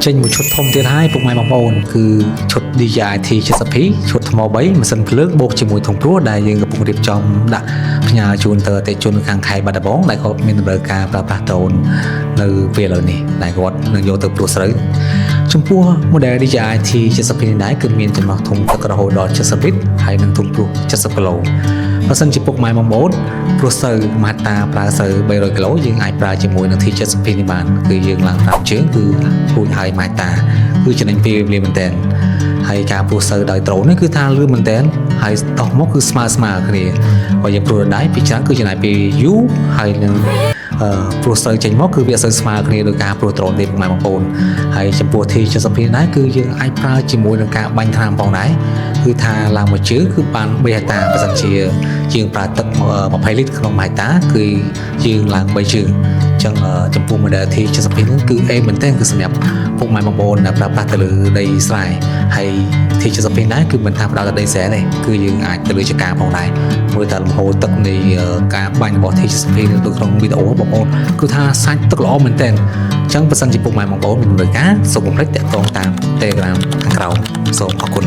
ចេញមួយឈុតធំទៀតហើយពុកម៉ែបងប្អូនគឺឈុត DJI T70 ឈុតថ្ម3ម៉ាស៊ីនភ្លើងបូកជាមួយធុងព្រោះដែលយើងកំពុងរៀបចំដាក់ផ្ញើជូនទៅអតិថិជនខាងខេត្តបាត់ដំបងដែលគាត់មានតម្រូវការប្រើប្រាស់ដ្រូននៅពេលឥឡូវនេះដែលគាត់នឹងយកទៅព្រោះស្រូវចំពោះ model DJI T70 នេះដែរគឺមានចំណុះធុងទឹករហូតដល់70លីត្រហើយនឹងធុងព្រោះ70គីឡូបើសិនជាពុកម៉ែបងប្អូនព្រោះស្រូវម៉ាតាប្រើស្រូវ300គីឡូយើងអាចប្រើជាមួយនឹង T70 នេះបានគឺយើងឡើង5ជើងគឺរួចហើយម៉ាតាគឺចំណេញពេលវេលាមែនតើហើយការព្រោះស្រូវដោយដ្រូននេះគឺថាលឿនមែនតើហើយតោះមកគឺស្មើគ្នាបើយើងព្រោះដៃពីច្រើនគឺចំណាយពេលយូរហើយនឹងព្រោះស្រូវចេញមកគឺវាអត់សូវស្មើគ្នាដោយការព្រោះដ្រូនទេពុកម៉ែបងប្អូនហើយចំពោះ T70 ដែរគឺយើងអាចប្រើជាមួយនឹងការបាញ់ថ្នាំផងដែរគឺថាឡើងមួយជើងគឺបាន3ហិកតាបើសិនជាយើងប្រើទឹក20លីត្រក្នុង1ហិកតាគឺយើងឡើង3ជើងអញ្ចឹងចំពោះ model T70 នេះគឺអេមែនតើគឺសម្រាប់ពុកម៉ែបងប្អូនដែលប្រើប្រាស់ទៅលើដីស្រែហើយ T70 ដែរគឺមិនថាផ្ដោតតែដីស្រែទេគឺយើងអាចទៅលើចកាផងដែរមើលតែលំហូរទឹកនៃការបាញ់របស់ T70 នៅក្នុងវីដេអូបងប្អូនគឺថាសាច់ទឹកល្អមែនតើអញ្ចឹងបើសិនជាពុកម៉ែបងប្អូនមានតម្រូវការសូមកុំភ្លេចតាក់ទងតាម Telegram ខាងក្រោមសូមអរគុណ